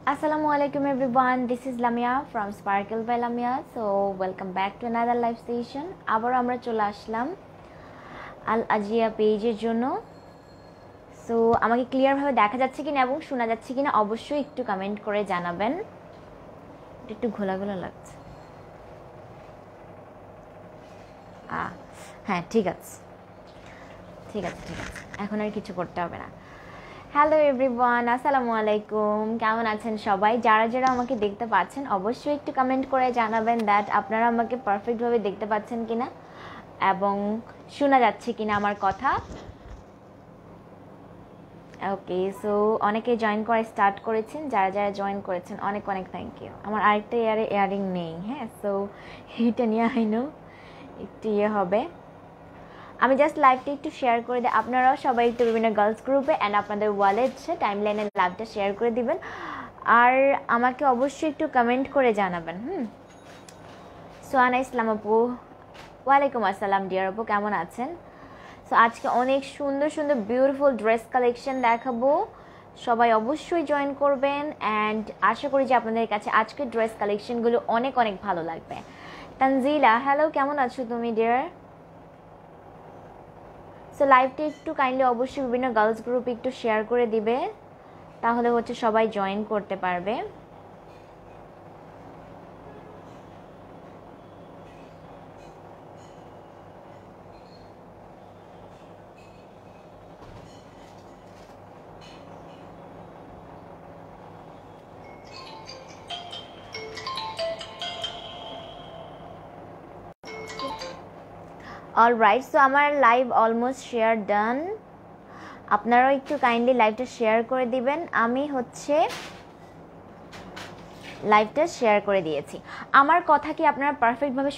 Assalamualaikum everyone, this is Lamia from Sparkle by Lamia. So welcome back to another live station. আবার আমরা চলে আসলাম আল আজিয়া পেজের জন্য। So আমাকে ক্লিয়ার ভাবে দেখা যাচ্ছে কিনা এবং শোনা যাচ্ছে কিনা অবশ্যই একটু কমেন্ট করে জানাবেন। একটু ঘোলাঘোলা লাগছে। হ্যাঁ ঠিক আছে এখন আর কিছু করতে হবে না। হ্যালো এভরিওয়ান, আসসালামু আলাইকুম। কেমন আছেন সবাই? যারা যারা আমাকে দেখতে পাচ্ছেন অবশ্যই একটু কমেন্ট করে জানাবেন দ্যাট আপনারা আমাকে পারফেক্টভাবে দেখতে পাচ্ছেন কিনা এবং শোনা যাচ্ছে কিনা আমার কথা। ওকে, সো অনেকে জয়েন করে স্টার্ট করেছেন। যারা যারা জয়েন করেছেন অনেক অনেক থ্যাংক ইউ। আমার আরেকটা ইয়ারিং নেই, হ্যাঁ, সো এটা নিয়ে আইনো একটু হবে। আমি জাস্ট লাইভটা একটু শেয়ার করে দিই, আপনারাও সবাই একটু বিভিন্ন গার্লস গ্রুপে অ্যান্ড আপনাদের ওয়ালেটে টাইম লাইনে লাইভটা শেয়ার করে দিবেন আর আমাকে অবশ্যই একটু কমেন্ট করে জানাবেন। সোহানা ইসলাম আপু, ওয়ালাইকুম আসসালাম ডিয়ার আপু, কেমন আছেন? সো আজকে অনেক সুন্দর সুন্দর বিউটিফুল ড্রেস কালেকশন দেখাবো, সবাই অবশ্যই জয়েন করবেন অ্যান্ড আশা করি যে আপনাদের কাছে আজকের ড্রেস কালেকশনগুলো অনেক অনেক ভালো লাগবে। তানজিলা, হ্যালো, কেমন আছো তুমি ডিয়ার? সো লাইভটা একটু কাইন্ডলি অবশ্যই বিভিন্ন গার্লস গ্রুপে একটু শেয়ার করে দিবে, তাহলে হচ্ছে সবাই জয়েন করতে পারবে। অলরাইট, সো আমার লাইভ অলমোস্ট শেয়ার ডান। আপনারাও একটু কাইন্ডলি লাইভটা শেয়ার করে দিবেন। আমি হচ্ছে লাইভটা শেয়ার করে দিয়েছি। আমার কথা কি আপনারা পারফেক্টভাবে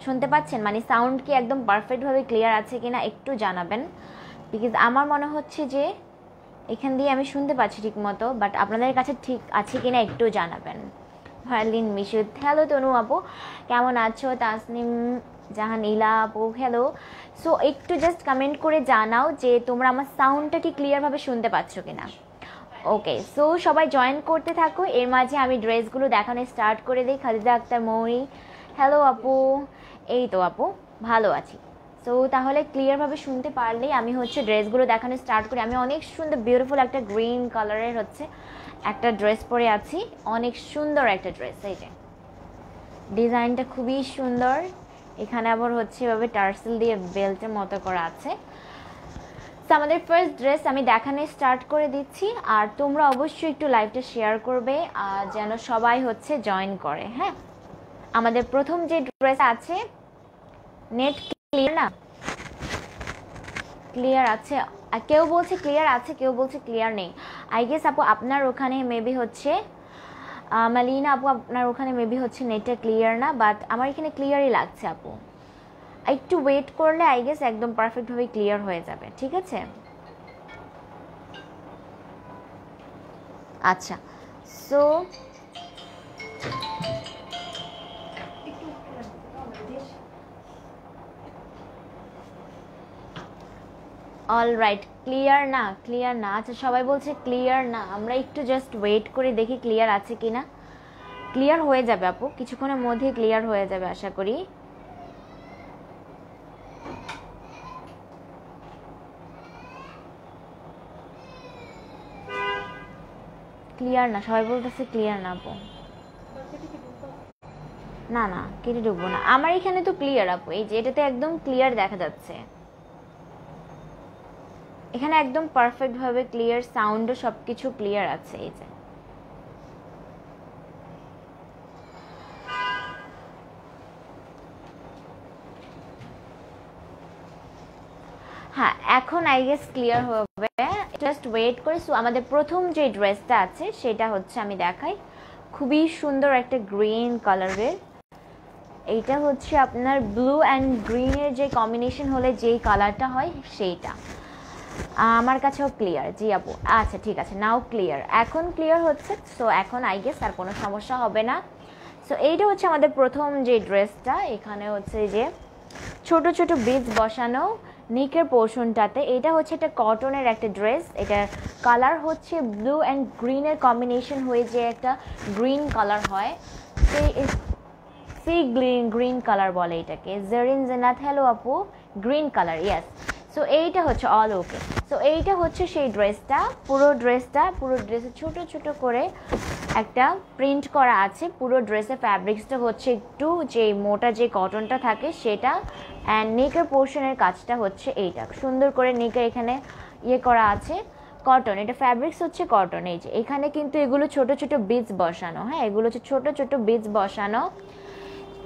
শুনতে পাচ্ছেন? মানে সাউন্ড কি একদম পারফেক্টভাবে ক্লিয়ার আছে কিনা একটু জানাবেন, বিকজ আমার মনে হচ্ছে যে এখান দিয়ে আমি শুনতে পাচ্ছি ঠিক মতো, বাট আপনাদের কাছে ঠিক আছে কিনা একটু জানাবেন। ভার্লিন মিশুদ, হ্যালো তনু আপু, কেমন আছো? তাসনিম জাহান ইলা আপু, হ্যালো। সো একটু জাস্ট কমেন্ট করে জানাও যে তোমরা আমার সাউন্ডটা কি ক্লিয়ারভাবে শুনতে পাচ্ছ কিনা। ওকে, সো সবাই জয়েন করতে থাকো। এর মাঝে আমি ড্রেসগুলো দেখানো স্টার্ট করে দিই। খাদিজা আক্তার মৌরি, হ্যালো আপু। এই তো আপু, ভালো আছি। সো তাহলে ক্লিয়ারভাবে শুনতে পারলেই আমি হচ্ছে ড্রেসগুলো দেখানো স্টার্ট করি। আমি অনেক সুন্দর বিউটিফুল একটা গ্রিন কালারের হচ্ছে একটা ড্রেস পরে আছি, অনেক সুন্দর একটা ড্রেস। এই যে ডিজাইনটা খুবই সুন্দর, এখানে আবার হচ্ছে এভাবে টার্সেল দিয়ে বেল্টের মতো করা আছে। তো আমাদের ফার্স্ট ড্রেস আমি দেখানো স্টার্ট করে দিচ্ছি, আর তোমরা অবশ্যই একটু লাইভটা শেয়ার করবে যেন সবাই হচ্ছে জয়েন করে। হ্যাঁ, আমাদের প্রথম যে ড্রেস আছে, নেট ক্লিয়ার না? ক্লিয়ার আছে, কেউ বলছে ক্লিয়ার আছে, কেউ বলছে ক্লিয়ার নেই। আই গেস আপু আপনার ওখানে মেবি হচ্ছে মালিনা আপু, আপনার ওখানে মেবি হচ্ছে নেটটা ক্লিয়ার না, বাট আমার এখানে ক্লিয়ারই লাগছে আপু। একটু ওয়েট করলে আই গেস একদম পারফেক্টভাবে ক্লিয়ার হয়ে যাবে, ঠিক আছে? আচ্ছা, সো অলরাইট, ক্লিয়ার না? আচ্ছা, সবাই বলছে ক্লিয়ার না। আমরা একটু জাস্ট ওয়েট করে দেখি ক্লিয়ার আছে কিনা। ক্লিয়ার হয়ে যাবে আপু, কিছুক্ষণের মধ্যে ক্লিয়ার হয়ে যাবে আশা করি। ক্লিয়ার না, সবাই বলতেছে ক্লিয়ার না আপু। না কেটে ঢুকবো না, আমার এখানে তো ক্লিয়ার আপু। এই যে এটাতে একদম ক্লিয়ার দেখা যাচ্ছে, এখানে একদম পারফেক্ট ভাবে ক্লিয়ার, সাউন্ডও সবকিছু ক্লিয়ার আছে। এই যে হ্যাঁ, এখন আই গেস ক্লিয়ার হবে। জাস্ট ওয়েট করে। সো আমাদের প্রথম যে ড্রেসটা আছে সেটা হচ্ছে আমি দেখাই, খুবই সুন্দর একটা গ্রিন কালারের। এইটা হচ্ছে আপনার ব্লু অ্যান্ড গ্রিনের যে কম্বিনেশন হলে যেই কালারটা হয় সেইটা। আমার কাছেও ক্লিয়ার, জি আপু। আচ্ছা ঠিক আছে, নাও ক্লিয়ার, এখন ক্লিয়ার হচ্ছে। সো এখন আই গেস আর কোনো সমস্যা হবে না। সো এইটা হচ্ছে আমাদের প্রথম যে ড্রেসটা, এখানে হচ্ছে যে ছোট ছোট বিটস বসানো নেকের পোর্শনটাতে এটা হচ্ছে একটা কটনের একটা ড্রেস, এটার কালার হচ্ছে ব্লু অ্যান্ড গ্রিনের কম্বিনেশন হয়ে যে একটা গ্রিন কালার হয়, সি গ্রিন কালার বলে এটাকে। জেরিন জেনাত, হ্যালো আপু, গ্রিন কালার, ইয়েস। সো এইটা হচ্ছে অল ওকে। সো এইটা হচ্ছে সেই ড্রেসটা, পুরো ড্রেসে ছোট ছোট করে একটা প্রিন্ট করা আছে। পুরো ড্রেসের ফ্যাব্রিক্সটা হচ্ছে একটু যে মোটা যে কটনটা থাকে সেটা, অ্যান্ড নেকের পোর্শনের কাজটা হচ্ছে এইটা সুন্দর করে নেকের এখানে করা আছে কটন, এটা ফ্যাব্রিক্স হচ্ছে কটন। এই যে এখানে কিন্তু এগুলো ছোট ছোট বিটস বসানো, হ্যাঁ এগুলো হচ্ছে ছোট ছোট বিটস বসানো।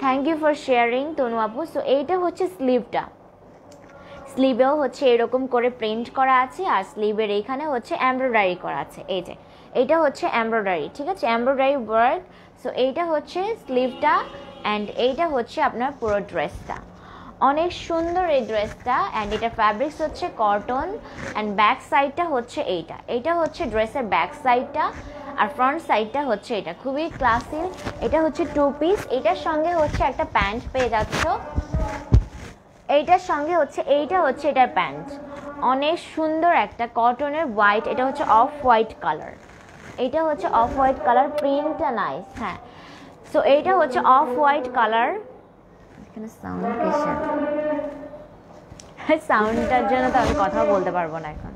থ্যাংক ইউ ফর শেয়ারিং তনু আপু। সো এইটা হচ্ছে স্লিভটা, স্লিভেও হচ্ছে এরকম করে প্রিন্ট করা আছে, আর স্লিভের এইখানে হচ্ছে এমব্রয়ডারি করা আছে। এই যে এইটা হচ্ছে এমব্রয়ডারি, ঠিক আছে, এমব্রয়ডারি ওয়ার্ক। সো এইটা হচ্ছে স্লিভটা, অ্যান্ড এইটা হচ্ছে আপনার পুরো ড্রেসটা। অনেক সুন্দর এই ড্রেসটা, অ্যান্ড এটা ফ্যাব্রিক্স হচ্ছে কটন, অ্যান্ড ব্যাক সাইডটা হচ্ছে এইটা হচ্ছে ড্রেসের ব্যাক সাইডটা, আর ফ্রন্ট সাইডটা হচ্ছে এটা খুবই ক্লাসি। এটা হচ্ছে 2 পিস, এটার সঙ্গে হচ্ছে একটা প্যান্ট পেয়ে যাচ্ছ, এইটার সঙ্গে হচ্ছে এইটা হচ্ছে এটার প্যান্ট। অনেক সুন্দর একটা কটনের হোয়াইট, এটা হচ্ছে অফ হোয়াইট কালার, এটা হচ্ছে অফ হোয়াইট কালার, প্রিন্টটা নাইস, হ্যাঁ। সো এইটা হচ্ছে অফ হোয়াইট কালার। এখানে সাউন্ড কিসের? সাউন্ডটার জন্য তো আমি কথা বলতে পারবো না এখন।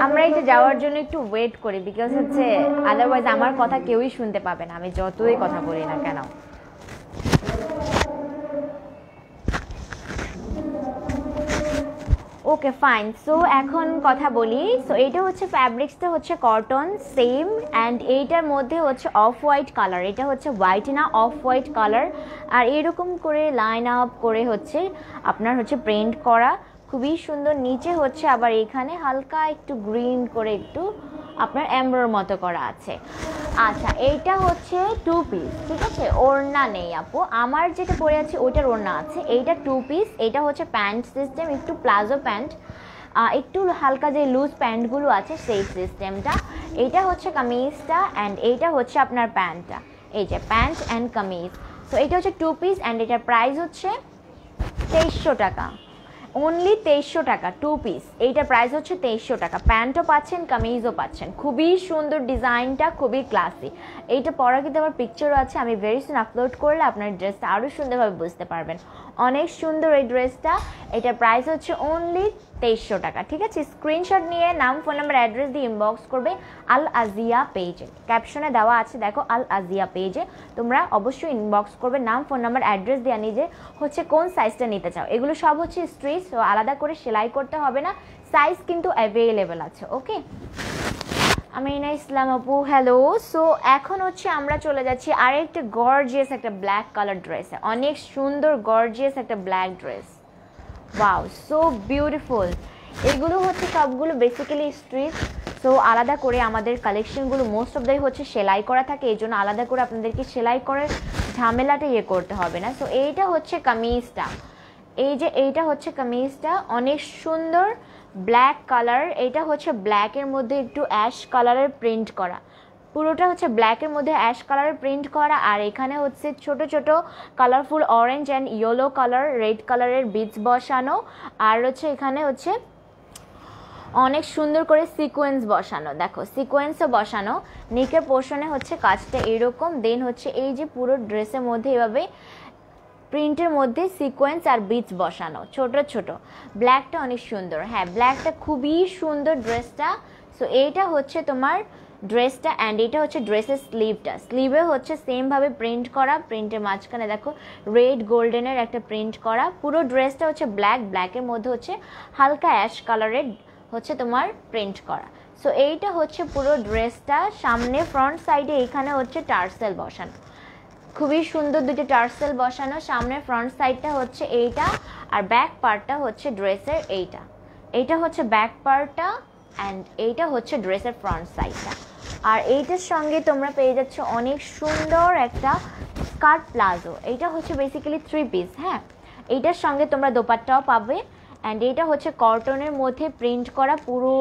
আমরা এটা যাওয়ার জন্য একটু ওয়েট করি, বিকজ হচ্ছে আদারওয়াইজ আমার কথা কেউই শুনতে পাবে না, আমি যতই কথা বলি না কেন। Okay fine. সো এখন কথা বলি। সো এইটা হচ্ছে ফ্যাব্রিক্সটা হচ্ছে কটন সেম, অ্যান্ড এইটার মধ্যে হচ্ছে অফ হোয়াইট কালার, এটা হচ্ছে হোয়াইট না অফ হোয়াইট কালার, আর এরকম করে লাইন আপ করে হচ্ছে আপনার হচ্ছে প্রিন্ট করা, খুবই সুন্দর। নিচে হচ্ছে আবার এখানে হালকা একটু গ্রিন করে একটু আপনার এমব্রয়ের মতো করা আছে। আচ্ছা এইটা হচ্ছে 2 পিস, ঠিক আছে, ওড়না নেই আপু, আমার যেটা পরে আছে ওইটার ওড়না আছে। এইটা 2 পিস, এটা হচ্ছে প্যান্ট সিস্টেম, একটু প্লাজো প্যান্ট, একটু হালকা যে লুজ প্যান্টগুলো আছে সেই সিস্টেমটা। এইটা হচ্ছে কামিজটা, অ্যান্ড এইটা হচ্ছে আপনার প্যান্টটা, এই যে প্যান্ট অ্যান্ড কামিজ। সো এটা হচ্ছে 2 পিস, অ্যান্ড এটার প্রাইস হচ্ছে 2300 টাকা, অনলি 2300 টাকা 2 পিস। এইটার প্রাইস হচ্ছে 2300 টাকা। প্যান্টও পাচ্ছেন, কামিজও পাচ্ছেন, খুবই সুন্দর ডিজাইনটা, খুবই ক্লাসি। এইটা পরা কিন্তু আমার পিকচারও আছে, আমি ভেরি সুন আপলোড করলে আপনার ড্রেসটা আরও সুন্দরভাবে বুঝতে পারবেন। অনেক সুন্দর এই ড্রেসটা, এটার প্রাইস হচ্ছে অনলি 2300 টাকা, ঠিক আছে। স্ক্রিনশট নিয়ে নাম, ফোন নাম্বার, অ্যাড্রেস দিয়ে ইনবক্স করবে আল আজিয়া পেজে, ক্যাপশনে দেওয়া আছে দেখো আল আজিয়া পেজে, তোমরা অবশ্যই ইনবক্স করবে নাম, ফোন নাম্বার, অ্যাড্রেস দিয়ে নিজে হচ্ছে কোন সাইজটা নিতে চাও। এগুলো সব হচ্ছে স্ট্রিচ, তো আলাদা করে সেলাই করতে হবে না, সাইজ কিন্তু অ্যাভেলেবেল আছে। ওকে, আমিনা ইসলাম আপু, হ্যালো। সো এখন হচ্ছে আমরা চলে যাচ্ছি আরেকটা গর্জিয়াস একটা ব্ল্যাক কালার ড্রেসে, অনেক সুন্দর গর্জিয়াস একটা black dress, wow so beautiful. এগুলো হচ্ছে সবগুলো বেসিক্যালি স্ট্রিচ, সো আলাদা করে আমাদের কালেকশনগুলো মোস্ট অফ দ্য হচ্ছে সেলাই করা থাকে, এই জন্য আলাদা করে আপনাদেরকে সেলাই করে ঝামেলাটা করতে হবে না। সো এইটা হচ্ছে কামিজটা, এই যে এইটা হচ্ছে কামিজটা, অনেক সুন্দর ব্ল্যাক কালার, এটা হচ্ছে ব্ল্যাকের মধ্যে একটু অ্যাশ কালারের প্রিন্ট করা, পুরোটা হচ্ছে ব্ল্যাকের মধ্যে অ্যাশ কালারের প্রিন্ট করা, আর এখানে হচ্ছে ছোট ছোট colourful orange and yellow colour, red কালারের বিটস বসানো, আর হচ্ছে এখানে হচ্ছে অনেক সুন্দর করে সিকোয়েন্স বসানো, দেখো সিকোয়েন্সও বসানো। নেকের পোর্শনে হচ্ছে কাজটা এরকম, দেন হচ্ছে এই যে পুরো ড্রেসের মধ্যে এভাবে প্রিন্টের মধ্যে সিকোয়েন্স আর বিটস বসানো ছোট ছোট। ব্ল্যাকটা অনেক সুন্দর, হ্যাঁ ব্ল্যাকটা খুবই সুন্দর ড্রেসটা। সো এইটা হচ্ছে তোমার ড্রেসটা, অ্যান্ড এটা হচ্ছে ড্রেসের স্লিভটা, স্লিভে হচ্ছে সেমভাবে প্রিন্ট করা, প্রিন্টের মাঝখানে দেখো রেড গোল্ডেনের একটা প্রিন্ট করা। পুরো ড্রেসটা হচ্ছে ব্ল্যাক, ব্ল্যাকের মধ্যে হচ্ছে হালকা অ্যাশ কালারের হচ্ছে তোমার প্রিন্ট করা। সো এইটা হচ্ছে পুরো ড্রেসটা, সামনে ফ্রন্ট সাইডে এখানে হচ্ছে টার্সেল বসানো, খুবই সুন্দর দুটো টার্সেল বসানো, সামনে ফ্রন্ট সাইডটা হচ্ছে এইটা, আর ব্যাক পার্টটা হচ্ছে ড্রেসের এইটা, এইটা হচ্ছে ব্যাক পার্টটা, অ্যান্ড এইটা হচ্ছে ড্রেসের ফ্রন্ট সাইডটা। আর এইটার সঙ্গে তোমরা পেয়ে যাচ্ছ অনেক সুন্দর একটা স্কার্ট প্লাজো, এইটা হচ্ছে বেসিক্যালি 3 পিস, হ্যাঁ এইটার সঙ্গে তোমরা দোপাট্টাও পাবে, অ্যান্ড এইটা হচ্ছে কটনের মধ্যে প্রিন্ট করা পুরো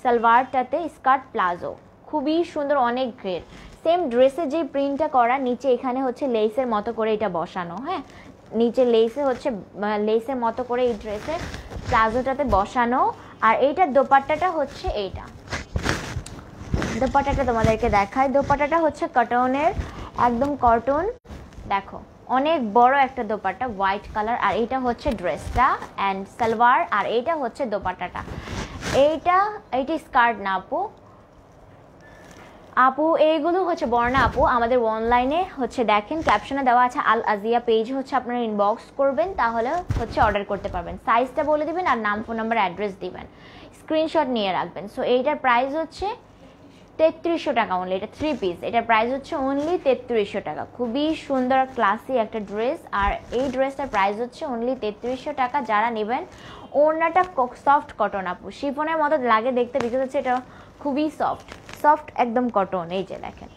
সালোয়ারটাতে স্কার্ট প্লাজো, খুবই সুন্দর, অনেক গ্রেট। সেম ড্রেসে যে প্রিন্টটা করা, নিচে এখানে হচ্ছে লেসের মতো করে এটা বসানো, হ্যাঁ নিচে লেসে হচ্ছে লেসের মতো করে এই ড্রেসের প্লাজোটাতে বসানো। আর এইটার দোপাট্টাটা হচ্ছে এইটা, দোপাট্টাটা তোমাদেরকে দেখায়। দোপাট্টাটা হচ্ছে কটনের, একদম কটন, দেখো অনেক বড় একটা দোপাট্টা হোয়াইট কালার। আর এইটা হচ্ছে ড্রেসটা অ্যান্ড সালোয়ার, আর এইটা হচ্ছে দোপাট্টাটা। এইটা স্কার্ট না আপু, আপু এইগুলো হচ্ছে বর্ণা আপু আমাদের অনলাইনে হচ্ছে দেখেন ক্যাপশনে দেওয়া আছে আল আজিয়া পেজ, হচ্ছে আপনারা ইনবক্স করবেন, তাহলে হচ্ছে অর্ডার করতে পারবেন। সাইজটা বলে দিবেন আর নাম, ফোন নাম্বার, অ্যাড্রেস দিবেন, স্ক্রিনশট নিয়ে রাখবেন। সো এইটার প্রাইস হচ্ছে 3300 টাকা অনলি। এটা 3 পিস, এটার প্রাইস হচ্ছে অনলি 3300 টাকা। খুবই সুন্দর ক্লাসি একটা ড্রেস, আর এই ড্রেসটার প্রাইস হচ্ছে অনলি 3300 টাকা। যারা নেবেন, ওড়নাটা সফট কটন আপু, শিফনের মতো লাগে দেখতে, বিকজ হচ্ছে এটা খুবই সফট একদম কটন। এই যে দেখেন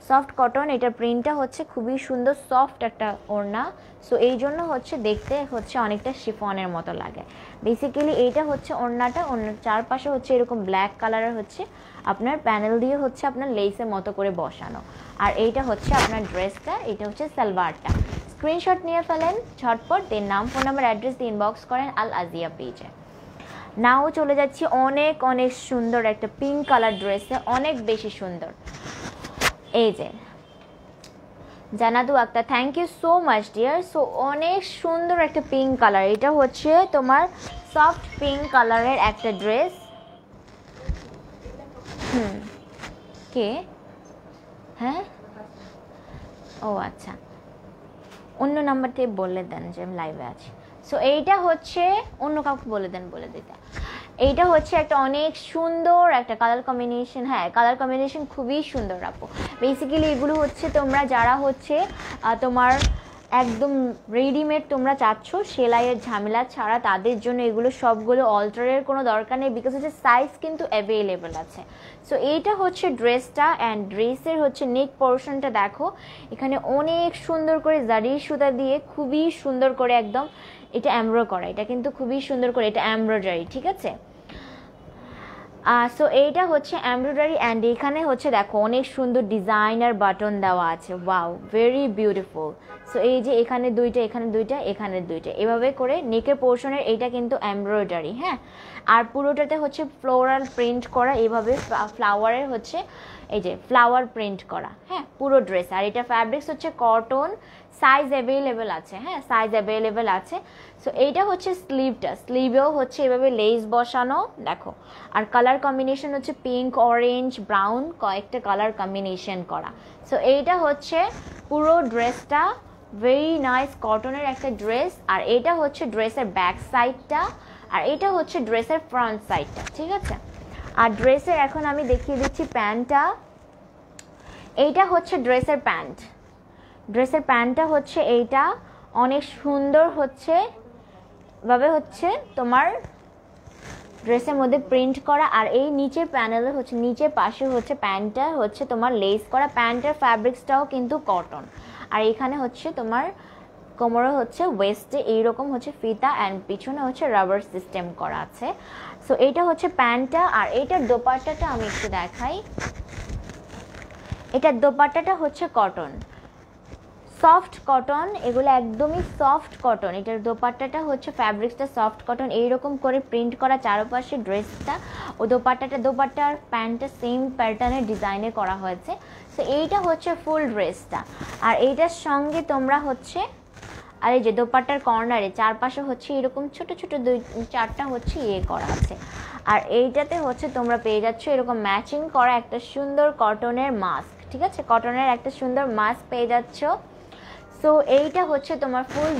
সফট কটন, এটার প্রিন্টটা হচ্ছে খুবই সুন্দর, সফট একটা ওড়না। সো এই জন্য হচ্ছে দেখতে হচ্ছে অনেকটা শিফনের মতো লাগে। বেসিক্যালি এইটা হচ্ছে ওড়নাটা, ওড়নার চারপাশে হচ্ছে এরকম ব্ল্যাক কালারের হচ্ছে আপনার প্যানেল দিয়ে হচ্ছে আপনার লেসের মতো করে বসানো। আর এইটা হচ্ছে আপনার ড্রেসটা, এটা হচ্ছে সালোয়ারটা। স্ক্রিনশট নিয়ে ফেলেন ঝটপট, দেন নাম, ফোন নাম্বার, অ্যাড্রেস দিয়ে ইনবক্স করেন আল আজিয়া পেজে। নাও চলে যাচ্ছি অনেক অনেক সুন্দর একটা পিঙ্ক কালার ড্রেসে, অনেক বেশি সুন্দর। এই যে Janatu Akter, thank you so much dear. So অনেক সুন্দর একটা পিঙ্ক কালার, এটা হচ্ছে তোমার সফট পিঙ্ক কালারের একটা ড্রেস। কে? হ্যাঁ, ও আচ্ছা, অন্য নাম্বার থেকে বলে দেন যে আমি লাইভে আছি। সো এইটা হচ্ছে অন্য কাউকে বলে দেন, বলে দিতে। এইটা হচ্ছে একটা অনেক সুন্দর একটা কালার কম্বিনেশন, হ্যাঁ কালার কম্বিনেশন খুবই সুন্দর আপু। বেসিক্যালি এগুলো হচ্ছে তোমরা যারা হচ্ছে তোমার একদম রেডিমেড তোমরা চাচ্ছ সেলাইয়ের ঝামেলা ছাড়া, তাদের জন্য এগুলো সবগুলো অল্টারের কোনো দরকার নেই, বিকজ হচ্ছে সাইজ কিন্তু অ্যাভেলেবেল আছে। সো এইটা হচ্ছে ড্রেসটা, অ্যান্ড ড্রেসের হচ্ছে নেক পোর্শনটা দেখো, এখানে অনেক সুন্দর করে জারি সুতা দিয়ে খুবই সুন্দর করে একদম এটা এমব্রয়ডারি করা, এটা কিন্তু খুবই সুন্দর করে এটা এমব্রয়ডারি, ঠিক আছে। সো এইটা হচ্ছে এমব্রয়ডারি, অ্যান্ড এখানে হচ্ছে দেখো অনেক সুন্দর ডিজাইনার বাটন দেওয়া আছে, ওয়াও ভেরি বিউটিফুল। সো এই যে এখানে দুইটা, এখানে দুইটা, এখানে দুইটা, এভাবে করে নেকের পোর্শনের এইটা কিন্তু এমব্রয়ডারি, হ্যাঁ। আর পুরোটাতে হচ্ছে ফ্লোরাল প্রিন্ট করা, এইভাবে ফ্লাওয়ারের হচ্ছে এই যে ফ্লাওয়ার প্রিন্ট করা, হ্যাঁ পুরো ড্রেস। আর এটা ফ্যাব্রিক্স হচ্ছে কটন, সাইজ অ্যাভেলেবেল আছে, হ্যাঁ সাইজ অ্যাভেলেবেল আছে। সো এইটা হচ্ছে স্লিভটা, স্লিভেও হচ্ছে এভাবে লেস বসানো দেখো। আর কালার কম্বিনেশন হচ্ছে পিঙ্ক, অরেঞ্জ, ব্রাউন, কয়েকটা কালার কম্বিনেশন করা। সো এইটা হচ্ছে পুরো ড্রেসটা, ভেরি নাইস কটনের একটা ড্রেস। আর এটা হচ্ছে ড্রেসের ব্যাক সাইডটা, আর এটা হচ্ছে ড্রেসের ফ্রন্ট সাইডটা, ঠিক আছে। আর ড্রেসের এখন আমি দেখিয়ে দিচ্ছি প্যান্টটা। এইটা হচ্ছে ড্রেসের প্যান্ট, ড্রেসের প্যান্টটা হচ্ছে এইটা, অনেক সুন্দর হচ্ছে ভাবে হচ্ছে তোমার ড্রেসের মধ্যে প্রিন্ট করা। আর এই নিচের প্যানেলে হচ্ছে নিচের পাশে হচ্ছে প্যান্টটা হচ্ছে তোমার লেস করা, প্যান্টের ফ্যাব্রিক্সটাও কিন্তু কটন। আর এখানে হচ্ছে তোমার কোমরে হচ্ছে ওয়েস্টে এইরকম হচ্ছে ফিতা, অ্যান্ড পিছনে হচ্ছে রাবার সিস্টেম করা আছে। সো এইটা হচ্ছে প্যান্টটা। আর এইটার দোপাট্টাটা আমি একটু দেখাই, এটার দোপাট্টাটা হচ্ছে কটন, সফট কটন, এগুলো একদমই সফট কটন। এটার দোপাট্টাটা হচ্ছে ফ্যাব্রিক্সটা সফট কটন, এইরকম করে প্রিন্ট করা চারপাশে ড্রেসটা, ও দোপাট্টার প্যান্টটা সেম প্যাটার্নের ডিজাইনে করা হয়েছে। তো এইটা হচ্ছে ফুল ড্রেসটা। আর এইটার সঙ্গে তোমরা হচ্ছে আর এই যে দোপাট্টার কর্নারে চারপাশে হচ্ছে এরকম ছোট ছোট 2-4টা হচ্ছে ইয়ে করা আছে। আর এইটাতে হচ্ছে তোমরা পেয়ে যাচ্ছ এরকম ম্যাচিং করা একটা সুন্দর কটনের মাস্ক, ঠিক আছে, কটনের একটা সুন্দর মাস্ক পেয়ে যাচ্ছ। সো এইটা হচ্ছে তোমার ফুল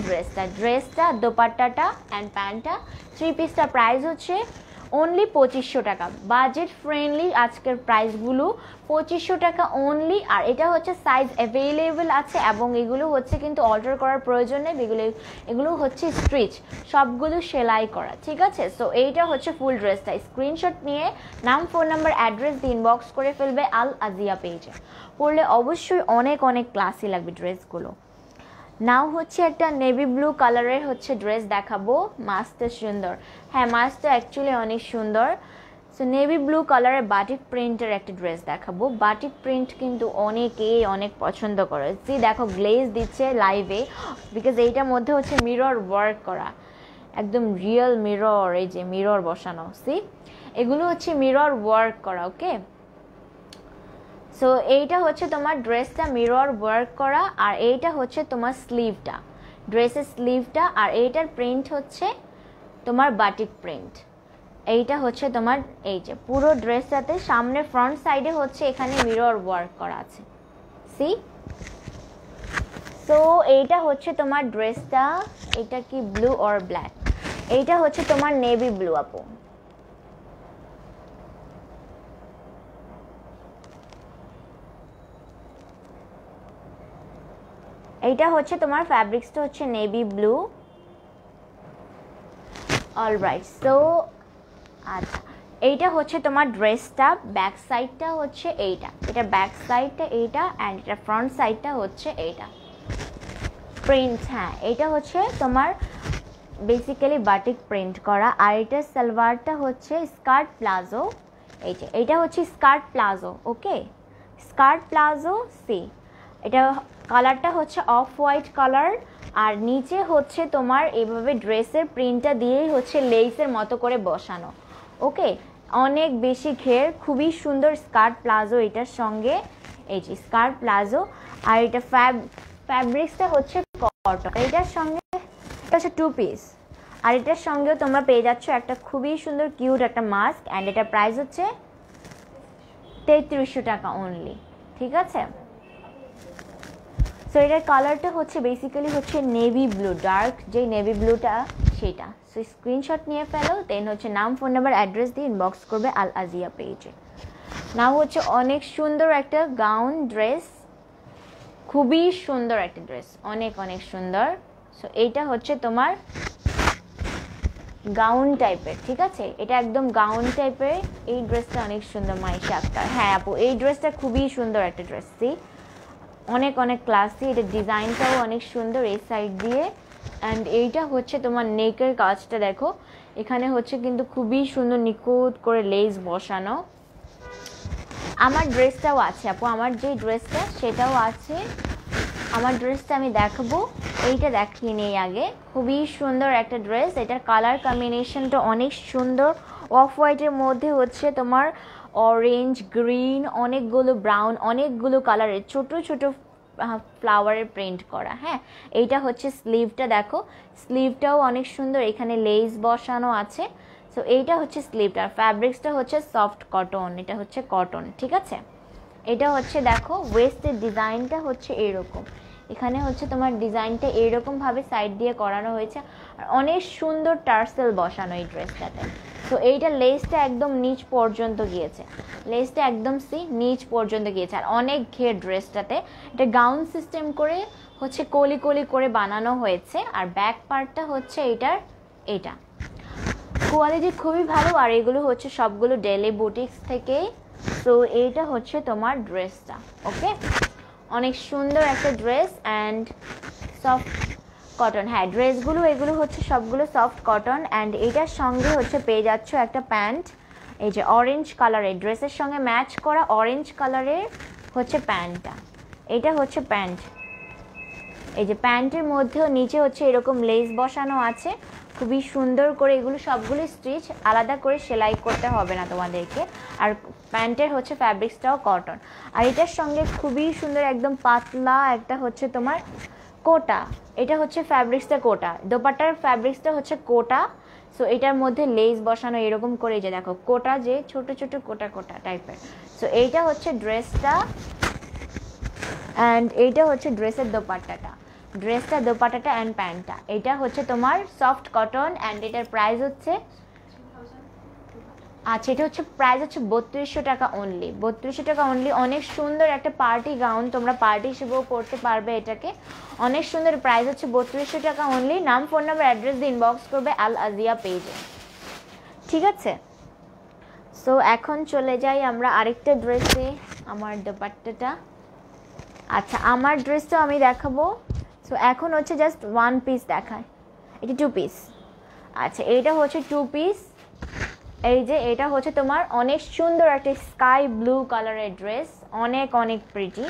ড্রেসটা, দোপাট্টাটা অ্যান্ড প্যান্টটা। 3 পিসটা প্রাইস হচ্ছে অনলি 2500 টাকা, বাজেট ফ্রেন্ডলি আজকের প্রাইসগুলো 2500 টাকা অনলি। আর এটা হচ্ছে সাইজ অ্যাভেলেবেল আছে, এবং এগুলো হচ্ছে কিন্তু অল্টার করার প্রয়োজন নেই, এগুলো হচ্ছে স্টিচ, সবগুলো সেলাই করা, ঠিক আছে। সো এইটা হচ্ছে ফুল ড্রেসটা। স্ক্রিনশট নিয়ে নাম, ফোন নাম্বার, অ্যাড্রেস দিয়ে ইনবক্স করে ফেলবে আল আজিয়া পেজে, পড়লে অবশ্যই অনেক অনেক ক্লাসি লাগবে ড্রেসগুলো। নাও হচ্ছে একটা নেভি ব্লু কালারের হচ্ছে ড্রেস দেখাবো, মাস্টটা সুন্দর, হ্যাঁ মাস্টটা অ্যাকচুয়ালি অনেক সুন্দর। সো নেভি ব্লু কালারের বাটিক প্রিন্টের একটা ড্রেস দেখাবো। বাটিক প্রিন্ট কিন্তু অনেকেই অনেক পছন্দ করে। সি দেখো গ্লেজ দিচ্ছে লাইভে, বিকজ এইটার মধ্যে হচ্ছে মিরর ওয়ার্ক করা, একদম রিয়েল মিরর, এই যে মিরর বসানো, সি এগুলো হচ্ছে মিরর ওয়ার্ক করা। ওকে, সো এইটা হচ্ছে তোমার ড্রেসটা মিরর ওয়ার্ক করা, আর এইটা হচ্ছে তোমার স্লিভটা, ড্রেসের স্লিভটা, আর এইটার প্রিন্ট হচ্ছে তোমার বাটিক প্রিন্ট। এইটা হচ্ছে তোমার এই যে পুরো ড্রেসটাতে সামনে ফ্রন্ট সাইডে হচ্ছে এখানে মিরর ওয়ার্ক করা আছে, সি। সো এইটা হচ্ছে তোমার ড্রেসটা, এটা কি ব্লু অর ব্ল্যাক? এইটা হচ্ছে তোমার নেভি ব্লু আপু। এইটা হচ্ছে তোমার ফ্যাব্রিক্সটা হচ্ছে নেভি ব্লু। অলরাইট, সো আচ্ছা এইটা হচ্ছে তোমার ড্রেসটা, ব্যাক সাইডটা হচ্ছে এইটা, এটা ব্যাক সাইডটা এইটা, অ্যান্ড এটা ফ্রন্ট সাইডটা হচ্ছে এইটা প্রিন্ট। হ্যাঁ, এটা হচ্ছে তোমার বেসিক্যালি বাটিক প্রিন্ট করা, আর এটা সালোয়ারটা হচ্ছে স্কার্ট প্লাজো। এই যে এটা হচ্ছে স্কার্ট প্লাজো। ওকে, স্কার্ট প্লাজো, সি এটা কালারটা হচ্ছে অফ হোয়াইট কালার, আর নিচে হচ্ছে তোমার এইভাবে ড্রেসের প্রিন্টটা দিয়েই হচ্ছে লেসের মতো করে বসানো। ওকে, অনেক বেশি ঘের, খুবই সুন্দর স্কার্ট প্লাজো এটার সঙ্গে। এই যে স্কার্ট প্লাজো, আর এটা ফ্যাব্রিক্সটা হচ্ছে কটন। এটার সঙ্গে এটা হচ্ছে 2 পিস, আর এটার সঙ্গেও তোমরা পেয়ে যাচ্ছ একটা খুবই সুন্দর কিউট একটা মাস্ক, অ্যান্ড এটার প্রাইস হচ্ছে 3300 টাকা অনলি। ঠিক আছে, সো এটার কালারটা হচ্ছে বেসিক্যালি হচ্ছে নেভি ব্লু, ডার্ক যে নেভি ব্লুটা সেটা। সো স্ক্রিনশট নিয়ে ফেলো, দেন হচ্ছে নাম, ফোন নাম্বার, অ্যাড্রেস দিয়ে ইনবক্স করবে আল আজিয়া পেজে। নাও হচ্ছে অনেক সুন্দর একটা গাউন ড্রেস, খুবই সুন্দর একটা ড্রেস, অনেক অনেক সুন্দর। সো এইটা হচ্ছে তোমার গাউন টাইপের, ঠিক আছে, এটা একদম গাউন টাইপের। এই ড্রেসটা অনেক সুন্দর, মাইশা আক্তার। হ্যাঁ আপু, এই ড্রেসটা খুবই সুন্দর একটা ড্রেস, সি অনেক অনেক ক্লাসি, এটা ডিজাইনটাও অনেক সুন্দর এই সাইড দিয়ে। অ্যান্ড এইটা হচ্ছে তোমার নেকের কাজটা দেখো, এখানে হচ্ছে কিন্তু খুবই সুন্দর নিখুঁত করে লেস বসানো। আমার ড্রেসটাও আছে আপু, আমার যে ড্রেসটা সেটাও আছে। আমার ড্রেসটা আমি দেখাবো, এইটা দেখিয়ে নেই আগে। খুবই সুন্দর একটা ড্রেস, এটার কালার কম্বিনেশনটা অনেক সুন্দর, অফ হোয়াইটের মধ্যে হচ্ছে তোমার অরেঞ্জ, গ্রিন, অনেকগুলো ব্রাউন, অনেকগুলো কালারের ছোট ছোট ফ্লাওয়ারের প্রিন্ট করা। হ্যাঁ, এইটা হচ্ছে স্লিভটা, দেখো স্লিভটাও অনেক সুন্দর, এখানে লেস বসানো আছে। সো এইটা হচ্ছে স্লিভটা, ফ্যাব্রিক্সটা হচ্ছে সফট কটন, এটা হচ্ছে কটন। ঠিক আছে, এটা হচ্ছে দেখো ওয়েস্টের ডিজাইনটা হচ্ছে এরকম, এখানে হচ্ছে তোমার ডিজাইনটা এরকমভাবে সাইড দিয়ে করানো হয়েছে, আর অনেক সুন্দর টার্সেল বসানো এই ড্রেসটাতে। তো এইটা লেসটা একদম নিচ পর্যন্ত গিয়েছে, লেসটা একদম নিচ পর্যন্ত গিয়েছে, আর অনেক ঘের ড্রেসটাতে। এটা গাউন সিস্টেম করে হচ্ছে কলি কলি করে বানানো হয়েছে, আর ব্যাক পার্টটা হচ্ছে এটা কোয়ালিটি খুবই ভালো, আর এগুলো হচ্ছে সবগুলো ডেলি বুটিক্স থেকে। তো এইটা হচ্ছে তোমার ড্রেসটা। ওকে, অনেক সুন্দর একটা ড্রেস অ্যান্ড সফট কটন। হ্যাঁ, ড্রেসগুলো এগুলো হচ্ছে সবগুলো সফট কটন, অ্যান্ড এইটার সঙ্গে হচ্ছে পেয়ে যাচ্ছ একটা প্যান্ট, এই যে অরেঞ্জ কালারের ড্রেসের সঙ্গে ম্যাচ করা অরেঞ্জ কালারের হচ্ছে প্যান্টটা, এটা হচ্ছে প্যান্ট। এই যে প্যান্টের মধ্যেও নিচে হচ্ছে এরকম লেস বসানো আছে, খুবই সুন্দর করে। এগুলো সবগুলো স্টিচ, আলাদা করে সেলাই করতে হবে না তোমাদেরকে। আর প্যান্টের হচ্ছে ফ্যাব্রিক্সটাও কটন, আর এটার সঙ্গে খুবই সুন্দর একদম পাতলা একটা হচ্ছে তোমার কোটা, এটা হচ্ছে ফ্যাব্রিক্সটা কোটা, দোপাট্টার ফ্যাব্রিক্সটা হচ্ছে কোটা। সো এটার মধ্যে লেস বসানো এরকম করে, যে দেখো কোটা, যে ছোট ছোট কোটা কোটা টাইপের। সো এইটা হচ্ছে ড্রেসটা, অ্যান্ড এইটা হচ্ছে ড্রেসের দোপাট্টাটা, দোপাট্টাটা অ্যান্ড প্যান্টটা। এটা হচ্ছে তোমার সফট কটন, অ্যান্ড এটার প্রাইস হচ্ছে, আচ্ছা এটা হচ্ছে প্রাইস হচ্ছে 3200 টাকা অনলি, 3200 টাকা অনলি। অনেক সুন্দর একটা পার্টি গাউন, তোমরা পার্টি হিসেবেও পরতে পারবে এটাকে, অনেক সুন্দর। প্রাইস হচ্ছে 3200 টাকা অনলি। নাম, ফোন নাম্বার, অ্যাড্রেস দিয়ে ইনবক্স করবে আল আজিয়া পেজে। ঠিক আছে, সো এখন চলে যাই আমরা আরেকটা ড্রেসে, আমার দোপাট্টাটা। আচ্ছা, আমার ড্রেসটা আমি দেখাবো। সো এখন হচ্ছে জাস্ট 1 পিস দেখায়, এটা 2 পিস। আচ্ছা, এইটা হচ্ছে 2 পিস, এই যে এটা হচ্ছে তোমার অনেক সুন্দর একটা স্কাই ব্লু কালারের ড্রেস, অনেক অনেক প্রিটি।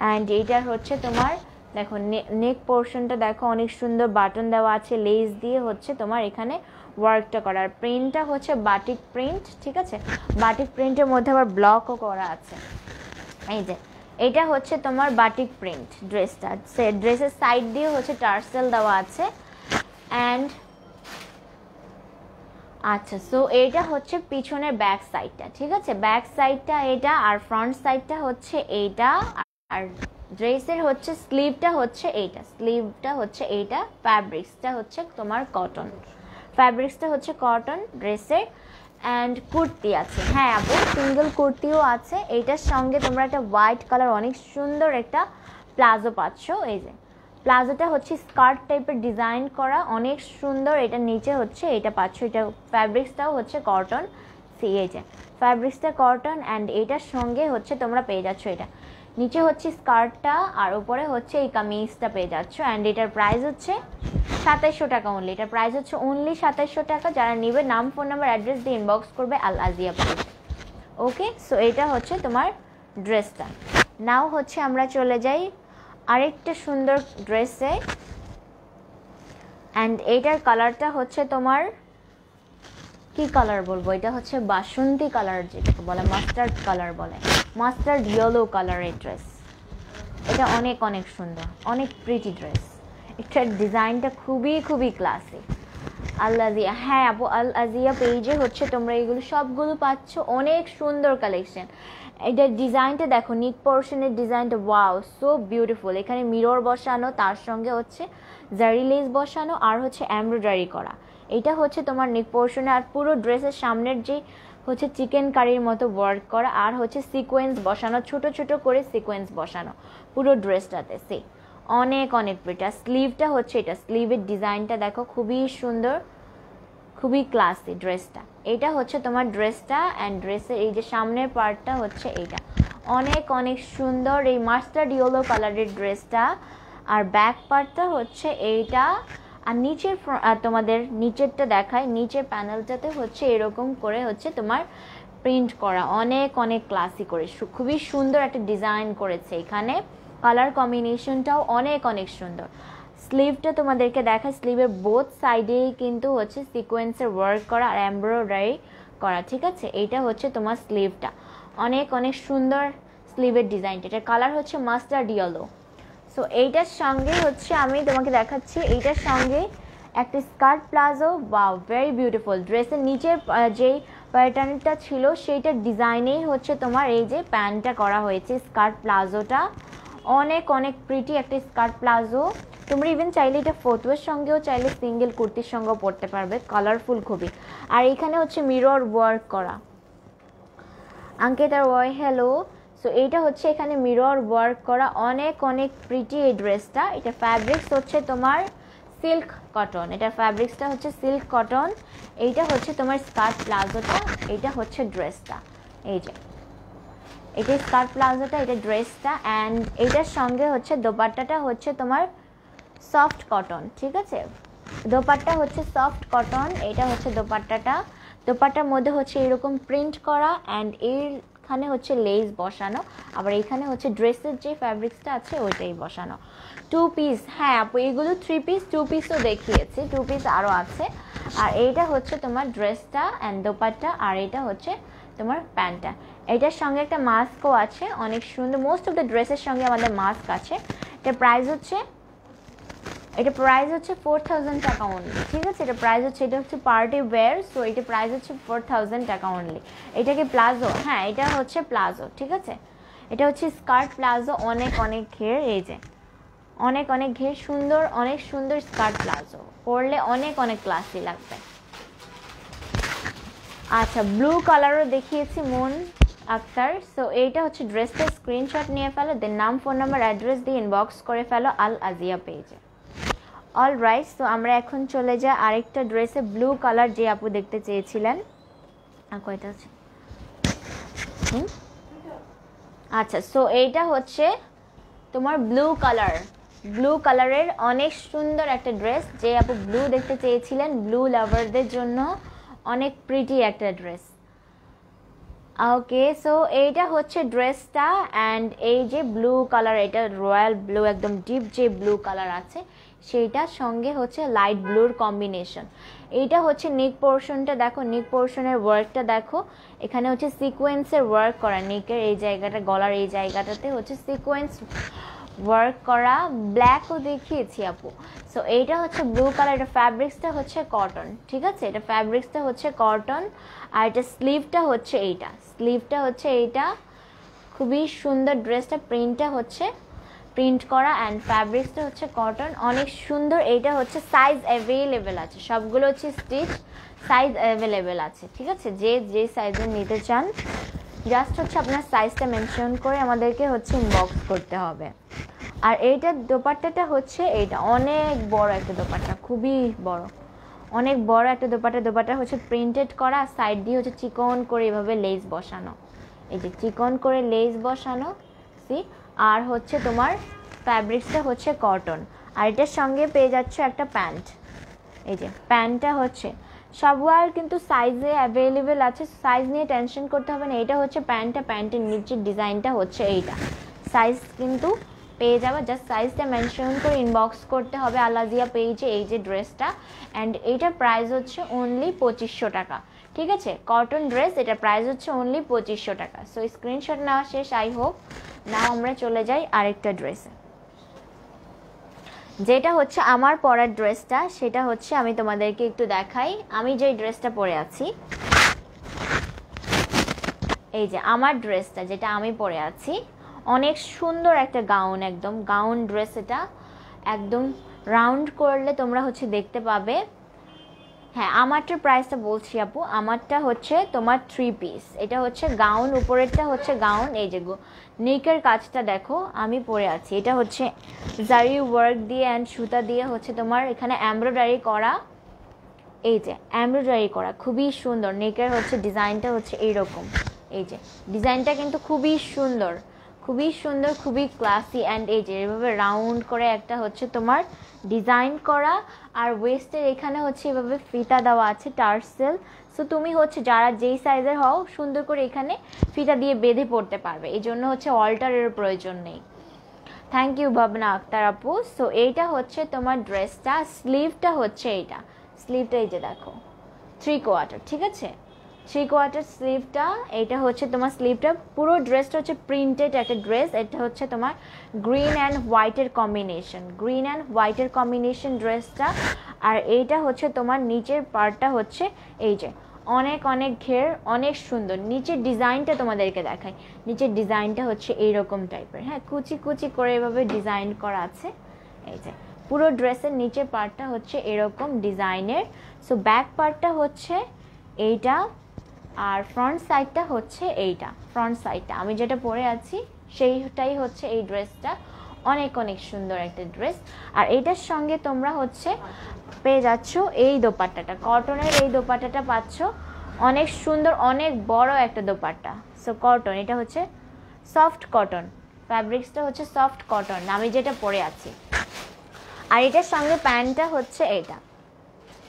অ্যান্ড এইটার হচ্ছে তোমার দেখো নেক পোর্শনটা দেখো অনেক সুন্দর বাটন দেওয়া আছে, লেস দিয়ে হচ্ছে তোমার এখানে ওয়ার্কটা করার। প্রিন্টটা হচ্ছে বাটিক প্রিন্ট, ঠিক আছে, বাটিক প্রিন্টের মধ্যে আবার ব্লকও করা আছে। এই যে এটা হচ্ছে তোমার বাটিক প্রিন্ট ড্রেসটা, ড্রেসের সাইড দিয়ে হচ্ছে টার্সেল দেওয়া আছে। অ্যান্ড আচ্ছা, সো এটা হচ্ছে পিছনের ব্যাক সাইডটা, ঠিক আছে, ব্যাক সাইডটা এটা, আর ফ্রন্ট সাইডটা হচ্ছে এইটা। আর ড্রেসের হচ্ছে স্লিভটা হচ্ছে এইটা, স্লিভটা হচ্ছে এইটা, ফ্যাব্রিক্সটা হচ্ছে তোমার কটন, ফ্যাব্রিক্সটা হচ্ছে কটন ড্রেসের। অ্যান্ড কুর্তি আছে, হ্যাঁ আপু সিঙ্গেল কুর্তিও আছে। এইটার সঙ্গে তোমরা একটা হোয়াইট কালার অনেক সুন্দর একটা প্লাজো পাচ্ছ। এই যে প্লাজোটা হচ্ছে স্কার্ট টাইপের ডিজাইন করা, অনেক সুন্দর। এটা নিচে হচ্ছে এটা পাচ্ছ, এটা ফ্যাব্রিক্সটাও হচ্ছে কটন। এই যে ফ্যাব্রিক্সটা কটন, অ্যান্ড এটার সঙ্গে হচ্ছে তোমরা পেয়ে যাচ্ছ এটা নিচে হচ্ছে স্কার্টটা, আর উপরে হচ্ছে এই কামিজটা পেয়ে যাচ্ছ। অ্যান্ড এটার প্রাইস হচ্ছে 2700 টাকা অনলি। এটার প্রাইস হচ্ছে অনলি 2700 টাকা। যারা নেবে নাম, ফোন নাম্বার, অ্যাড্রেস দিয়ে ইনবক্স করবে আল আজিয়া পেজ। ওকে, সো এটা হচ্ছে তোমার ড্রেসটা। নাও হচ্ছে আমরা চলে যাই আরেকটা সুন্দর ড্রেসে। অ্যান্ড এইটার কালারটা হচ্ছে তোমার কি কালার বলবো, এটা হচ্ছে বাসন্তী কালার, যেটাকে বলে মাস্টার্ড কালার বলে, মাস্টার্ড ইয়েলো কালারের ড্রেস। এটা অনেক অনেক সুন্দর, অনেক প্রিটি ড্রেস। এটার ডিজাইনটা খুবই খুবই ক্লাসি। আল আজিয়া, হ্যাঁ আপু আল আজিয়া পেজে হচ্ছে তোমরা এগুলো সবগুলো পাচ্ছ, অনেক সুন্দর কালেকশন। এটার ডিজাইনটা দেখো, নিক পোর্শনের ডিজাইনটা, ওয়াও সো বিউটিফুল। এখানে মিরর বসানো, তার সঙ্গে হচ্ছে জারি লেস বসানো, আর হচ্ছে এমব্রয়ডারি করা। এটা হচ্ছে তোমার নেক পোর্শনে। আর পুরো ড্রেসের সামনের যে হচ্ছে চিকেন কারির মতো ওয়ার্ক করা, আর হচ্ছে সিকোয়েন্স বসানো, ছোট ছোট করে সিকোয়েন্স বসানো পুরো ড্রেসটাতে। অনেক অনেক প্রিটা। স্লিভটা হচ্ছে এটা, স্লিভের ডিজাইনটা দেখো খুবই সুন্দর, খুবই ক্লাসি ড্রেসটা। এটা হচ্ছে তোমার ড্রেসটা। অ্যান্ড ড্রেসের এই যে সামনের পার্টটা হচ্ছে এইটা, অনেক অনেক সুন্দর এই মাস্টার্ড ইয়েলো কালারের ড্রেসটা। আর ব্যাক পার্টটা হচ্ছে এইটা। আর নিচের তোমাদের নিচেরটা দেখায়, নিচের প্যানেলটাতে হচ্ছে এরকম করে হচ্ছে তোমার প্রিন্ট করা, অনেক অনেক ক্লাসি করে, খুবই সুন্দর একটা ডিজাইন করেছে এখানে। কালার কম্বিনেশনটাও অনেক অনেক সুন্দর। স্লিভটা তোমাদেরকে দেখায়, স্লিভের বোথ সাইডেই কিন্তু হচ্ছে সিকোয়েন্সের ওয়ার্ক করা আর এমব্রয়ডারি করা, ঠিক আছে। এইটা হচ্ছে তোমার স্লিভটা, অনেক অনেক সুন্দর স্লিভের ডিজাইনটা। এটার কালার হচ্ছে মাস্টার্ড ইয়েলো। সো এইটার সঙ্গে হচ্ছে আমি তোমাকে দেখাচ্ছি, এইটার সঙ্গে একটা skirt palazzo, wow very beautiful. ড্রেসের নিচের যেই প্যাটার্নটা ছিল সেইটার ডিজাইনেই হচ্ছে তোমার এই যে প্যান্টটা করা হয়েছে, স্কার্ট প্লাজোটা অনেক অনেক প্রিটি একটা স্কার্ট প্লাজো। তোমরা ইভেন চাইলে এটা ফতুয়ার সঙ্গেও, চাইলে সিঙ্গেল কুর্তির সঙ্গেও পরতে পারবে, কালারফুল খুবই। আর এখানে হচ্ছে মিরর ওয়ার্ক করা। আঙ্কিতার ওয়াই হ্যালো। সো এইটা হচ্ছে এখানে মিরর ওয়ার্ক করা, অনেক অনেক প্রিটি এই ড্রেসটা। এটা ফ্যাব্রিক্স হচ্ছে তোমার সিল্ক কটন, এটা ফ্যাব্রিক্সটা হচ্ছে সিল্ক কটন। এইটা হচ্ছে তোমার স্কার্ট প্লাজোটা, এইটা হচ্ছে ড্রেসটা। এই যে এটা স্কার্ট প্লাজোটা, এটা ড্রেসটা। অ্যান্ড এইটার সঙ্গে হচ্ছে দোপাট্টাটা হচ্ছে তোমার সফট কটন, ঠিক আছে, দোপাট্টা হচ্ছে সফট কটন। এটা হচ্ছে দোপাট্টাটা, দোপাট্টার মধ্যে হচ্ছে এরকম প্রিন্ট করা, অ্যান্ড এইখানে হচ্ছে লেস বসানো, আবার এইখানে হচ্ছে ড্রেসের যে ফ্যাব্রিক্সটা আছে ওইটাই বসানো। 2 পিস, হ্যাঁ আপু এগুলো 3 পিস, 2 পিসও দেখিয়েছি, 2 পিস আরও আছে। আর এইটা হচ্ছে তোমার ড্রেসটা অ্যান্ড দোপাট্টা, আর এটা হচ্ছে তোমার প্যান্টটা। এটার সঙ্গে একটা মাস্কও আছে, অনেক সুন্দর। মোস্ট অফ দ্য ড্রেসের সঙ্গে আমাদের মাস্ক আছে। এটা প্রাইস হচ্ছে 4000 টাকা অনলি, ঠিক আছে। এটা প্রাইস হচ্ছে, এটা হচ্ছে পার্টি ওয়্যার, সো এটা প্রাইস হচ্ছে 4000 টাকা অনলি। এটা কি প্লাজো? হ্যাঁ এটা হচ্ছে প্লাজো, ঠিক আছে। এটা হচ্ছে স্কার্ট প্লাজো, অনেক অনেক ঘের, এই যে অনেক অনেক ঘের, সুন্দর, অনেক সুন্দর স্কার্ট প্লাজো, পরলে অনেক অনেক ক্লাসি লাগবে। আচ্ছা, ব্লু কালারও দেখিয়েছি মন আক্তার। সো এইটা হচ্ছে ড্রেসটা, স্ক্রিনশট নিয়ে ফেলো, দেন নাম, ফোন নাম্বার, অ্যাড্রেস দিয়ে ইনবক্স করে ফেলো আল আজিয়া পেজে। অল রাইট, তো আমরা এখন চলে যাই আরেকটা ড্রেসে, ব্লু কালার যে আপু দেখতে চেয়েছিলেন। আর কয়টা আছে? আচ্ছা, সো এইটা হচ্ছে তোমার ব্লু কালার, ব্লু কালারের অনেক সুন্দর একটা ড্রেস। যে আপু ব্লু দেখতে চেয়েছিলেন, ব্লু লাভারদের জন্য অনেক প্রিটি একটা ড্রেস। ওকে, সো এইটা হচ্ছে ড্রেসটা। অ্যান্ড এই যে ব্লু কালার, এটা রয়্যাল ব্লু, একদম ডিপ যে ব্লু কালার আছে সেইটার সঙ্গে হচ্ছে লাইট ব্লুর কম্বিনেশন। এইটা হচ্ছে নেক পোর্শনটা, দেখো নেক পোর্শনের ওয়ার্কটা দেখো, এখানে হচ্ছে সিকোয়েন্সের ওয়ার্ক করা, নেকের এই জায়গাটা, গলার এই জায়গাটাতে হচ্ছে সিকোয়েন্স ওয়ার্ক করা, ব্ল্যাকও দেখিয়েছি আপু। সো এইটা হচ্ছে ব্লু কালার, এটা ফ্যাব্রিক্সটা হচ্ছে কটন, ঠিক আছে, এটা ফ্যাব্রিক্সটা হচ্ছে কটন। আর এটা স্লিভটা হচ্ছে এইটা, স্লিভটা হচ্ছে এইটা, খুবই সুন্দর ড্রেসটা, প্রিন্টটা হচ্ছে প্রিন্ট করা অ্যান্ড ফ্যাব্রিক্সটা হচ্ছে কটন, অনেক সুন্দর। এইটা হচ্ছে সাইজ অ্যাভেলেবেল আছে, সবগুলো হচ্ছে স্টিচ, সাইজ অ্যাভেলেবেল আছে, ঠিক আছে, যে সাইজের নিতে চান জাস্ট হচ্ছে আপনার সাইজটা মেনশন করে আমাদেরকে হচ্ছে ইনবক্স করতে হবে। আর এইটার দোপাট্টাটা হচ্ছে এইটা, অনেক বড় একটা দোপাট্টা, খুবই বড়, অনেক বড় একটা দোপাট্টা। দোপাট্টা হচ্ছে প্রিন্টেড করা, সাইড দিয়ে হচ্ছে চিকন করে এভাবে লেস বসানো, এই যে চিকন করে লেস বসানো, সি। আর হচ্ছে তোমার ফ্যাব্রিক্সটা হচ্ছে কটন। আর এটার সঙ্গে পেয়ে যাচ্ছে একটা প্যান্ট, এই যে প্যান্টটা হচ্ছে সবার কিন্তু সাইজে অ্যাভেলেবেল আছে, সাইজ নিয়ে টেনশন করতে হবে না। এটা হচ্ছে প্যান্টটা, প্যান্টের নিচের ডিজাইনটা হচ্ছে এইটা, সাইজ কিন্তু পেয়ে যাবে, জাস্ট সাইজটা মেনশন করে ইনবক্স করতে হবে আলাজিয়া পেজে, এই যে ড্রেসটা। অ্যান্ড এইটার প্রাইস হচ্ছে অনলি 2500 টাকা, ঠিক আছে, কটন ড্রেস, এটা প্রাইস হচ্ছে অনলি 2500 টাকা। সো স্ক্রিনশট নেওয়া শেষ, আই হোপ। নাও আমরা চলে যাই আরেকটা ড্রেসে, যেটা হচ্ছে আমার পরার ড্রেসটা, সেটা হচ্ছে আমি তোমাদেরকে একটু দেখাই। আমি যে ড্রেসটা পরে আছি, এই যে আমার ড্রেসটা যেটা আমি পরে আছি, অনেক সুন্দর একটা গাউন, একদম গাউন ড্রেস, এটা একদম রাউন্ড করলে তোমরা হচ্ছে দেখতে পাবে। হ্যাঁ, আমারটার প্রাইসটা বলছি আপু, আমারটা হচ্ছে তোমার 3 পিস, এটা হচ্ছে গাউন, উপরেরটা হচ্ছে গাউন, এই যে নেকের কাজটা দেখো আমি পরে আছি, এটা হচ্ছে জারি ওয়ার্ক দিয়ে অ্যান্ড সুতা দিয়ে হচ্ছে তোমার এখানে এমব্রয়ডারি করা, এই যে এমব্রয়ডারি করা, খুবই সুন্দর। নেকের হচ্ছে ডিজাইনটা হচ্ছে এইরকম, এই যে ডিজাইনটা কিন্তু খুবই সুন্দর, খুবই সুন্দর, খুবই ক্লাসি। অ্যান্ড এই যে এভাবে রাউন্ড করে একটা হচ্ছে তোমার ডিজাইন করা, আর ওয়েস্টের এখানে হচ্ছে এভাবে ফিতা দেওয়া আছে, টার্সেল। সো তুমি হচ্ছে যারা যেই সাইজের হও সুন্দর করে এখানে ফিতা দিয়ে বেঁধে পড়তে পারবে, এই জন্য হচ্ছে অল্টারের প্রয়োজন নেই। থ্যাংক ইউ ভাবনা আক্তার আপু। সো এইটা হচ্ছে তোমার ড্রেসটা, স্লিভটা হচ্ছে এইটা, স্লিভটা এই যে দেখো 3/4, ঠিক আছে, 3/4 স্লিভটা, এইটা হচ্ছে তোমার স্লিভটা। পুরো ড্রেসটা হচ্ছে প্রিন্টেড একটা ড্রেস, এটা হচ্ছে তোমার গ্রিন অ্যান্ড হোয়াইটের কম্বিনেশন, গ্রিন অ্যান্ড হোয়াইটের কম্বিনেশন ড্রেসটা। আর এইটা হচ্ছে তোমার নিচের পার্টটা হচ্ছে এই যে অনেক অনেক ঘের, অনেক সুন্দর। নিচের ডিজাইনটা তোমাদেরকে দেখাই, নিচের ডিজাইনটা হচ্ছে এইরকম টাইপের, হ্যাঁ, কুচি কুচি করে এভাবে ডিজাইন করা আছে, এই যে পুরো ড্রেসের নিচের পার্টটা হচ্ছে এরকম ডিজাইনের। সো ব্যাক পার্টটা হচ্ছে এইটা, আর ফ্রন্ট সাইডটা হচ্ছে এইটা, ফ্রন্ট সাইডটা আমি যেটা পরে আছি সেইটাই হচ্ছে এই ড্রেসটা, অনেক অনেক সুন্দর একটা ড্রেস। আর এইটার সঙ্গে তোমরা হচ্ছে পেয়ে যাচ্ছ এই দোপাট্টাটা, কটনের এই দোপাট্টাটা পাচ্ছ, অনেক সুন্দর, অনেক বড় একটা দোপাট্টা। সো কটন, এটা হচ্ছে সফট কটন, ফ্যাব্রিক্সটা হচ্ছে সফট কটন আমি যেটা পরে আছি। আর এটার সঙ্গে প্যান্টটা হচ্ছে এইটা,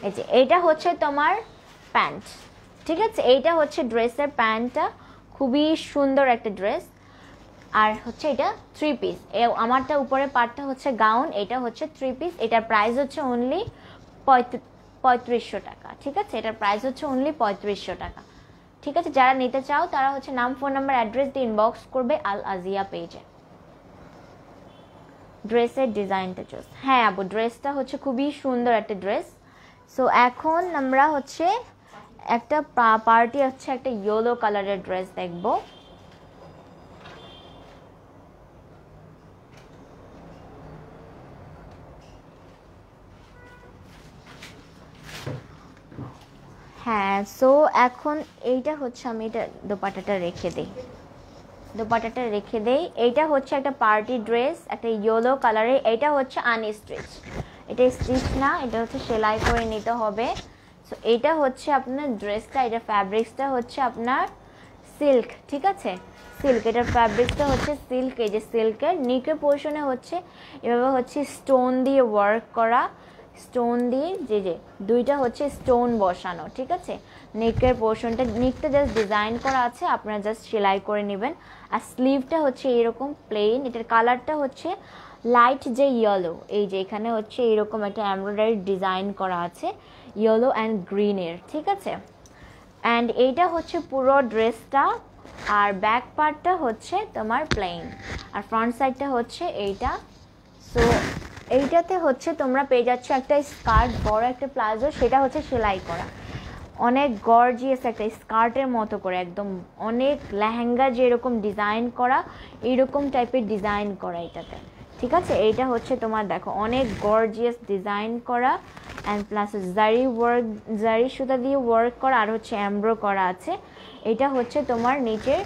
এই যে এইটা হচ্ছে তোমার প্যান্ট, ঠিক আছে, এইটা হচ্ছে ড্রেসের প্যান্টটা, খুবই সুন্দর একটা ড্রেস। আর হচ্ছে এটা 3 পিস, আমারটা উপরে পার্টটা হচ্ছে গাউন, এটা হচ্ছে 3 পিস, এটার প্রাইস হচ্ছে অনলি 3500 টাকা, ঠিক আছে, এটার প্রাইস হচ্ছে অনলি 3500 টাকা, ঠিক আছে। যারা নিতে চাও তারা হচ্ছে নাম, ফোন নাম্বার, অ্যাড্রেস দিয়ে ইনবক্স করবে আল আজিয়া পেজে। ড্রেসের ডিজাইনটা চোস, হ্যাঁ আপু ড্রেসটা হচ্ছে খুবই সুন্দর একটা ড্রেস। সো এখন আমরা হচ্ছে একটা পার্টি হচ্ছে একটা ইয়েলো কালারের ড্রেস দেখবো। হ্যাঁ, সো এখন এইটা হচ্ছে, আমি এটা দোপাট্টাটা রেখে দিই, দোপাট্টাটা রেখে দেই। এইটা হচ্ছে একটা পার্টি ড্রেস, একটা ইয়েলো কালারের, এটা হচ্ছে আনস্টিচ, এটা স্টিচ না, এটা হচ্ছে সেলাই করে নিতে হবে। সো এটা হচ্ছে আপনার ড্রেসটা, এটা ফ্যাব্রিক্সটা হচ্ছে আপনার সিল্ক, ঠিক আছে, সিল্ক, এটার ফ্যাব্রিক্সটা হচ্ছে সিল্ক, এই যে সিল্কের নিকের পোর্শনে হচ্ছে এভাবে হচ্ছে স্টোন দিয়ে ওয়ার্ক করা, স্টোন দিয়ে যে দুইটা হচ্ছে স্টোন বসানো, ঠিক আছে। নেকের পোর্শনটা, নেকটা জাস্ট ডিজাইন করা আছে, আপনারা জাস্ট সেলাই করে নেবেন। আর স্লিভটা হচ্ছে এরকম প্লেন, এটার কালারটা হচ্ছে লাইট যে ইয়েলো, এই যে এখানে হচ্ছে এরকম একটা এমব্রয়ডারি ডিজাইন করা আছে ইয়েলো অ্যান্ড গ্রিনের, ঠিক আছে। অ্যান্ড এইটা হচ্ছে পুরো ড্রেসটা, আর ব্যাক পার্টটা হচ্ছে তোমার প্লেন, আর ফ্রন্ট সাইডটা হচ্ছে এইটা। সো এইটাতে হচ্ছে তোমরা পেয়ে যাচ্ছ একটা স্কার্ট, বড় একটা প্লাজো, সেটা হচ্ছে সেলাই করা, অনেক গর্জিয়াস একটা স্কার্টের মতো করে, একদম অনেক লেহেঙ্গা যেরকম ডিজাইন করা এইরকম টাইপের ডিজাইন করা এটাতে, ঠিক আছে। এইটা হচ্ছে তোমার দেখো অনেক গর্জিয়াস ডিজাইন করা, অ্যান্ড প্লাস জারি ওয়ার্ক, জারি সুতা দিয়ে ওয়ার্ক করা, আর হচ্ছে এমব্রো করা আছে। এটা হচ্ছে তোমার নিচের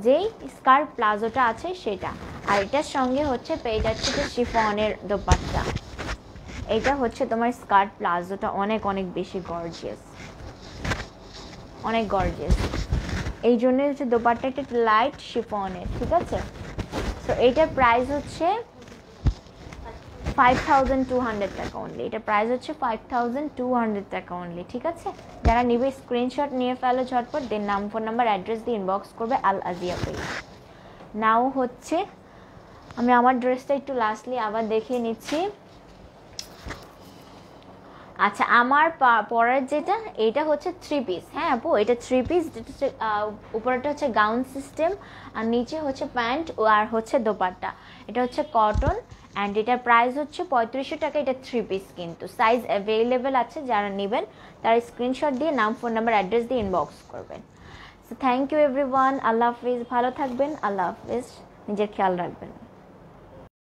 যেই স্কার্ট প্লাজোটা আছে সেটা, আর এটার সঙ্গে হচ্ছে পেয়ে যাচ্ছে যে শিফনের দোপাট্টা। এটা হচ্ছে তোমার স্কার্ট প্লাজোটা, অনেক অনেক বেশি গর্জিয়াস, অনেক গর্জিয়াস, এই জন্য হচ্ছে দোপাট্টাটা একটু লাইট শিফনের, ঠিক আছে। সো এইটার প্রাইস হচ্ছে 5200 টাকা অনলি, এটা প্রাইস হচ্ছে 5200 টাকা অনলি, ঠিক আছে। যারা নিবে স্ক্রিনশট নিয়ে ফেলো ঝটপট, দেন নাম, ফোন নাম্বার, অ্যাড্রেস দিয়ে ইনবক্স করবে আল আজিয়া পেজ। নাও হচ্ছে আমি আমার ড্রেসটা একটু লাস্টলি আবার দেখিয়ে নিচ্ছি। আচ্ছা, আমার পরের যেটা, এটা হচ্ছে 3 পিস। হ্যাঁ আপু, এটা 3 পিস, যেটা হচ্ছে উপরেটা হচ্ছে গাউন সিস্টেম, আর নিচে হচ্ছে প্যান্ট আর হচ্ছে দোপাট্টা। এটা হচ্ছে কটন, অ্যান্ড এটার প্রাইস হচ্ছে 3500 টাকা। এটা 3 পিস, কিন্তু সাইজ অ্যাভেলেবেল আছে, যারা নেবেন তারা স্ক্রিনশট দিয়ে নাম, ফোন নাম্বার, অ্যাড্রেস দিয়ে ইনবক্স করবেন। সো থ্যাংক ইউ এভরিওয়ান, আল্লাহ হাফিজ, ভালো থাকবেন, আল্লাহ হাফিজ, নিজের খেয়াল রাখবেন।